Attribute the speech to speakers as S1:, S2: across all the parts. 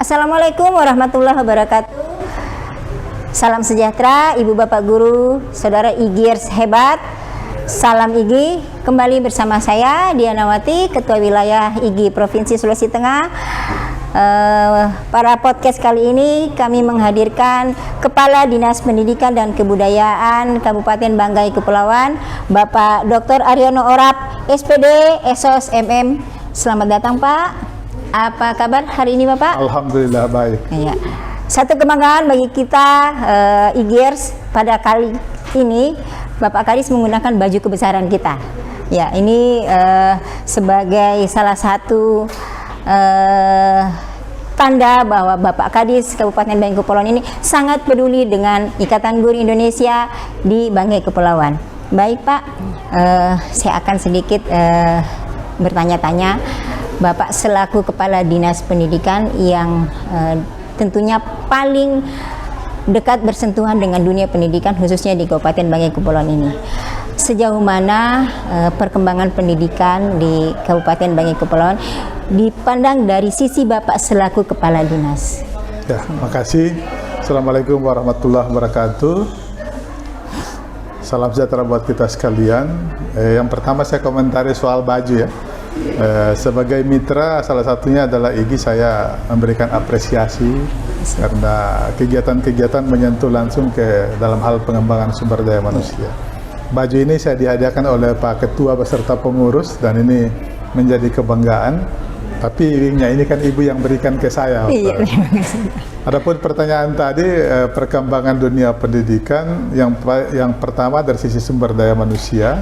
S1: Assalamualaikum warahmatullahi wabarakatuh. Salam sejahtera Ibu Bapak Guru, Saudara IGIers hebat. Salam IGI, kembali bersama saya Dianawati, Ketua Wilayah IGI Provinsi Sulawesi Tengah. Pada podcast kali ini kami menghadirkan Kepala Dinas Pendidikan dan Kebudayaan Kabupaten Banggai Kepulauan, Bapak Dr. Aryono Orap, SPD, Esos MM. Selamat datang Pak. Apa kabar hari ini Bapak?
S2: Alhamdulillah baik.
S1: Ya. Satu kebanggaan bagi kita IGIers pada kali ini Bapak Kadis menggunakan baju kebesaran kita. Ya, ini sebagai salah satu tanda bahwa Bapak Kadis Kabupaten Banggai Kepulauan ini sangat peduli dengan Ikatan Guru Indonesia di Banggai Kepulauan. Baik Pak, saya akan sedikit bertanya-tanya. Bapak selaku Kepala Dinas Pendidikan yang tentunya paling dekat bersentuhan dengan dunia pendidikan khususnya di Kabupaten Banggai Kepulauan ini. Sejauh mana perkembangan pendidikan di Kabupaten Banggai Kepulauan dipandang dari sisi Bapak selaku Kepala Dinas?
S2: Ya, makasih. Assalamualaikum warahmatullahi wabarakatuh. Salam sejahtera buat kita sekalian. Yang pertama saya komentari soal baju ya. Sebagai mitra salah satunya adalah IGI, saya memberikan apresiasi karena kegiatan-kegiatan menyentuh langsung ke dalam hal pengembangan sumber daya manusia. Baju ini saya dihadiahkan oleh Pak Ketua beserta pengurus dan ini menjadi kebanggaan. Tapi ini kan Ibu yang berikan ke saya.
S1: Iya, terima kasih.
S2: Adapun pertanyaan tadi, perkembangan dunia pendidikan yang pertama dari sisi sumber daya manusia.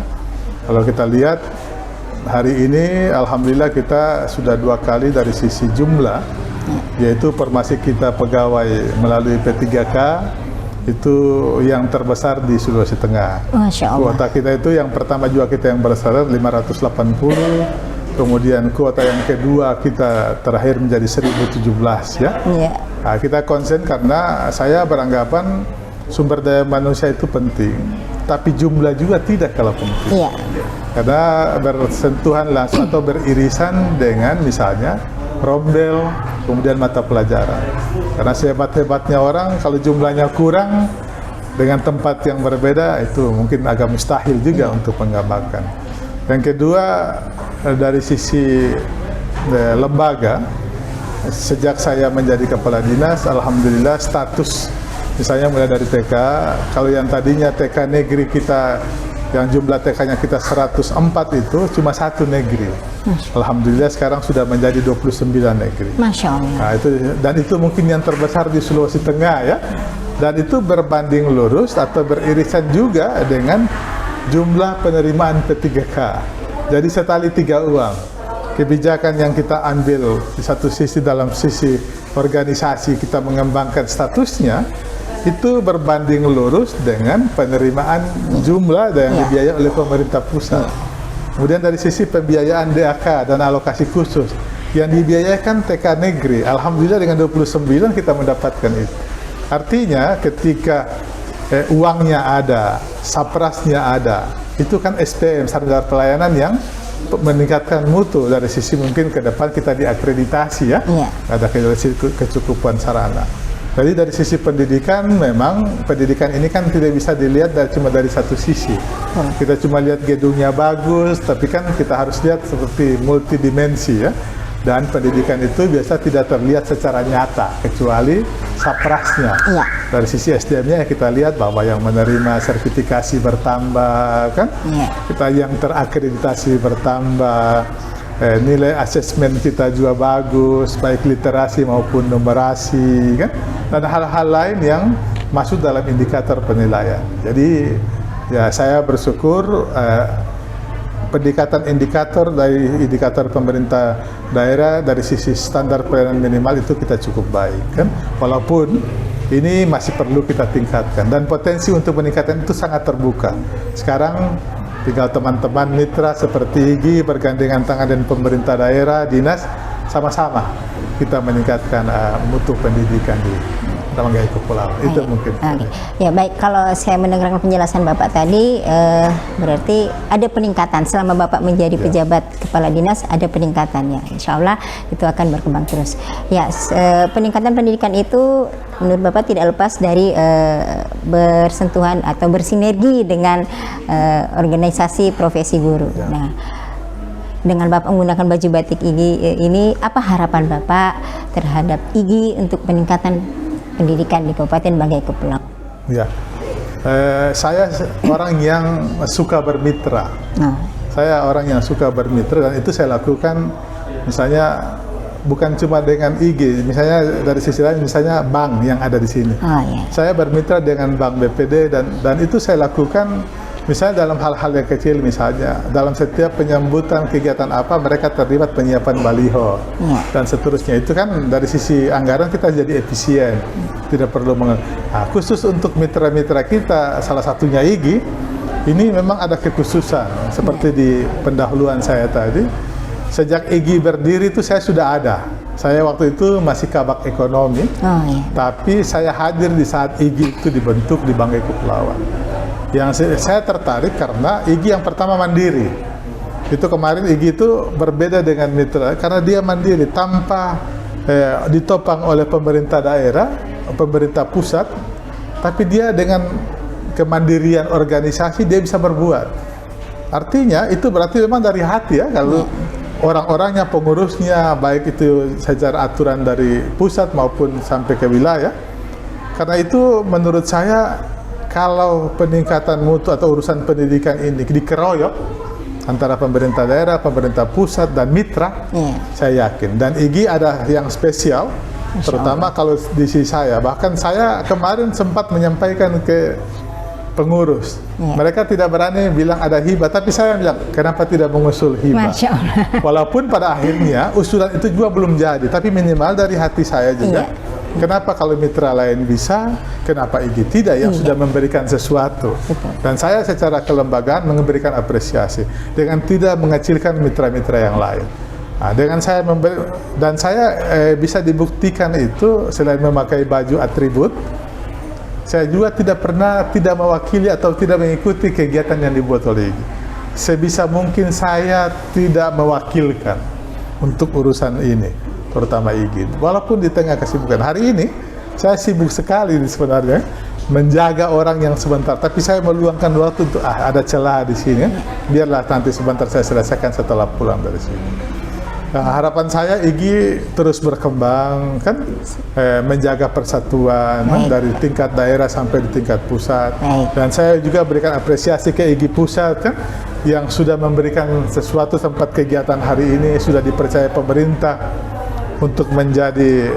S2: Kalau kita lihat hari ini alhamdulillah kita sudah 2 kali dari sisi jumlah, yaitu formasi kita pegawai melalui P3K itu yang terbesar di Sulawesi Tengah.
S1: Masya Allah.
S2: Kuota kita itu yang pertama juga kita yang bersyarat 580, kemudian kuota yang kedua kita terakhir menjadi 1017 ya.
S1: Yeah.
S2: Nah, kita konsen karena saya beranggapan sumber daya manusia itu penting, tapi jumlah juga tidak kalah penting.
S1: Yeah.
S2: Karena bersentuhan langsung atau beririsan dengan misalnya rombel, kemudian mata pelajaran. Karena sehebat-hebatnya orang, kalau jumlahnya kurang dengan tempat yang berbeda, itu mungkin agak mustahil juga untuk menggambarkan. Yang kedua, dari sisi lembaga, sejak saya menjadi kepala dinas, alhamdulillah status misalnya mulai dari TK, kalau yang tadinya TK negeri kita yang jumlah TK-nya kita 104 itu cuma 1 negeri. Alhamdulillah sekarang sudah menjadi 29 negeri.
S1: Masya Allah.
S2: Nah, dan itu mungkin yang terbesar di Sulawesi Tengah ya. Dan itu berbanding lurus atau beririsan juga dengan jumlah penerimaan P3K. Jadi setali 3 uang. Kebijakan yang kita ambil di satu sisi dalam sisi organisasi kita mengembangkan statusnya, itu berbanding lurus dengan penerimaan jumlah yang dibiayai oleh pemerintah pusat. Kemudian dari sisi pembiayaan DAK dan alokasi khusus yang dibiayakan TK negeri, alhamdulillah dengan 29 kita mendapatkan itu. Artinya ketika uangnya ada, saprasnya ada, itu kan SPM, standar pelayanan yang meningkatkan mutu dari sisi mungkin ke depan kita diakreditasi ya. Ada kecukupan sarana. Jadi dari sisi pendidikan, memang pendidikan ini kan tidak bisa dilihat cuma dari satu sisi. Kita cuma lihat gedungnya bagus, tapi kan kita harus lihat seperti multidimensi ya. Dan pendidikan itu biasa tidak terlihat secara nyata, kecuali saprasnya. Dari sisi SDM-nya kita lihat bahwa yang menerima sertifikasi bertambah, kan? Kita yang terakreditasi bertambah. Nilai asesmen kita juga bagus, baik literasi maupun numerasi, kan? Dan hal-hal lain yang masuk dalam indikator penilaian. Jadi ya saya bersyukur pendekatan indikator dari indikator pemerintah daerah dari sisi standar pelayanan minimal itu kita cukup baik, kan? Walaupun ini masih perlu kita tingkatkan dan potensi untuk meningkatkan itu sangat terbuka. Sekarang tinggal teman-teman mitra seperti IGI bergandengan tangan dengan pemerintah daerah, dinas, sama-sama kita meningkatkan mutu pendidikan di Banggai Kepulauan. Itu mungkin.
S1: Oke. Ya baik, kalau saya mendengarkan penjelasan Bapak tadi, berarti ada peningkatan selama Bapak menjadi pejabat kepala dinas, ada peningkatannya. Insya Allah itu akan berkembang terus. Ya, peningkatan pendidikan itu menurut Bapak tidak lepas dari bersentuhan atau bersinergi dengan organisasi profesi guru.
S2: Ya.
S1: Nah, dengan Bapak menggunakan baju batik IGI ini, apa harapan Bapak terhadap IGI untuk peningkatan pendidikan di Kabupaten Banggai Kepulauan?
S2: Ya, saya orang yang suka bermitra. Saya orang yang suka bermitra, dan itu saya lakukan misalnya bukan cuma dengan IG, misalnya dari sisi lain, misalnya bank yang ada di sini. Saya bermitra dengan Bank BPD, dan itu saya lakukan misalnya dalam hal-hal yang kecil, misalnya dalam setiap penyambutan kegiatan apa mereka terlibat penyiapan baliho dan seterusnya. Itu kan dari sisi anggaran kita jadi efisien, tidak perlu khusus untuk mitra-mitra kita, salah satunya IGI. Ini memang ada kekhususan seperti di pendahuluan saya tadi. Sejak IGI berdiri itu saya sudah ada. Saya waktu itu masih kabak ekonomi, tapi saya hadir di saat IGI itu dibentuk di Banggai Kepulauan. Yang saya tertarik karena IGI yang pertama mandiri. Itu kemarin IGI itu berbeda dengan mitra karena dia mandiri tanpa ditopang oleh pemerintah daerah, pemerintah pusat, tapi dia dengan kemandirian organisasi dia bisa berbuat. Artinya itu berarti memang dari hati ya, kalau orang-orangnya, pengurusnya, baik itu secara aturan dari pusat maupun sampai ke wilayah. Karena itu menurut saya, kalau peningkatan mutu atau urusan pendidikan ini dikeroyok antara pemerintah daerah, pemerintah pusat, dan mitra, saya yakin. Dan IGI ada yang spesial, terutama kalau di sisi saya. Bahkan saya kemarin sempat menyampaikan ke pengurus. Mereka tidak berani bilang ada hibah, tapi saya bilang, kenapa tidak mengusul hibah? Walaupun pada akhirnya usulan itu juga belum jadi, tapi minimal dari hati saya juga. Kenapa kalau mitra lain bisa, kenapa IGI tidak yang sudah memberikan sesuatu? Dan saya secara kelembagaan memberikan apresiasi dengan tidak mengecilkan mitra-mitra yang lain. Nah, dengan saya dan saya bisa dibuktikan itu selain memakai baju atribut, saya juga tidak pernah tidak mewakili atau tidak mengikuti kegiatan yang dibuat oleh IGI. Sebisa mungkin saya tidak mewakilkan untuk urusan ini, terutama IGI. Walaupun di tengah kesibukan hari ini, saya sibuk sekali sebenarnya menjaga orang yang sebentar. Tapi saya meluangkan waktu untuk ada celah di sini. Biarlah nanti sebentar saya selesaikan setelah pulang dari sini. Nah, harapan saya IGI terus berkembang, kan menjaga persatuan dari tingkat daerah sampai di tingkat pusat. Dan saya juga berikan apresiasi ke IGI pusat, kan, yang sudah memberikan sesuatu tempat kegiatan hari ini, sudah dipercaya pemerintah untuk menjadi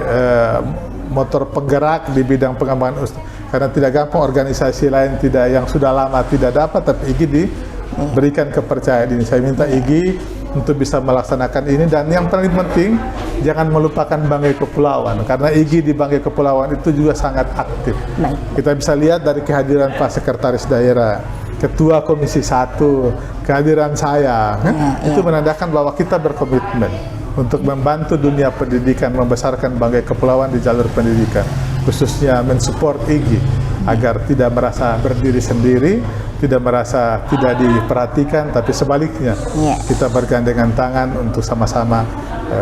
S2: motor penggerak di bidang pengembangan usaha. Karena tidak gampang organisasi lain yang sudah lama tidak dapat, tapi IGI diberikan kepercayaan ini. Saya minta IGI untuk bisa melaksanakan ini, dan yang paling penting jangan melupakan Banggai Kepulauan, karena IGI di Banggai Kepulauan itu juga sangat aktif. Kita bisa lihat dari kehadiran Pak Sekretaris Daerah, Ketua Komisi 1, kehadiran saya, itu menandakan bahwa kita berkomitmen untuk membantu dunia pendidikan, membesarkan Banggai Kepulauan di jalur pendidikan, khususnya mensupport IGI agar tidak merasa berdiri sendiri, tidak merasa tidak diperhatikan, tapi sebaliknya kita bergandengan tangan untuk sama-sama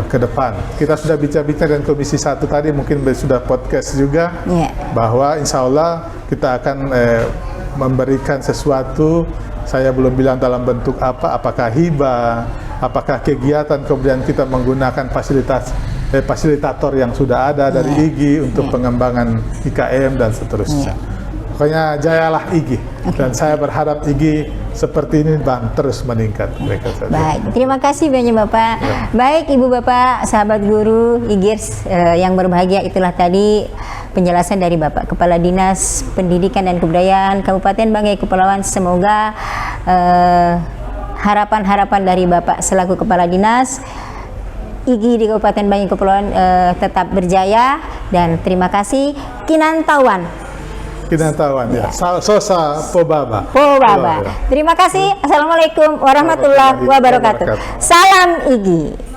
S2: ke depan. Kita sudah bicara-bicara dengan Komisi 1 tadi, mungkin sudah podcast juga, bahwa insya Allah kita akan memberikan sesuatu. Saya belum bilang dalam bentuk apa, apakah hibah, apakah kegiatan, kemudian kita menggunakan fasilitator yang sudah ada dari IGI untuk pengembangan IKM dan seterusnya. Pokoknya jayalah IGI, dan saya berharap IGI seperti ini terus meningkat.
S1: Baik, terima kasih banyak Bapak. Baik Ibu Bapak, sahabat guru IGIRS yang berbahagia, itulah tadi penjelasan dari Bapak Kepala Dinas Pendidikan dan Kebudayaan Kabupaten Banggai Kepulauan. Semoga harapan-harapan dari Bapak selaku Kepala Dinas IGI di Kabupaten Banggai Kepulauan tetap berjaya, dan terima kasih. Kinantauan
S2: ya. Sosa Pobaba.
S1: Terima kasih. Assalamualaikum warahmatullahi wabarakatuh. Salam IGI.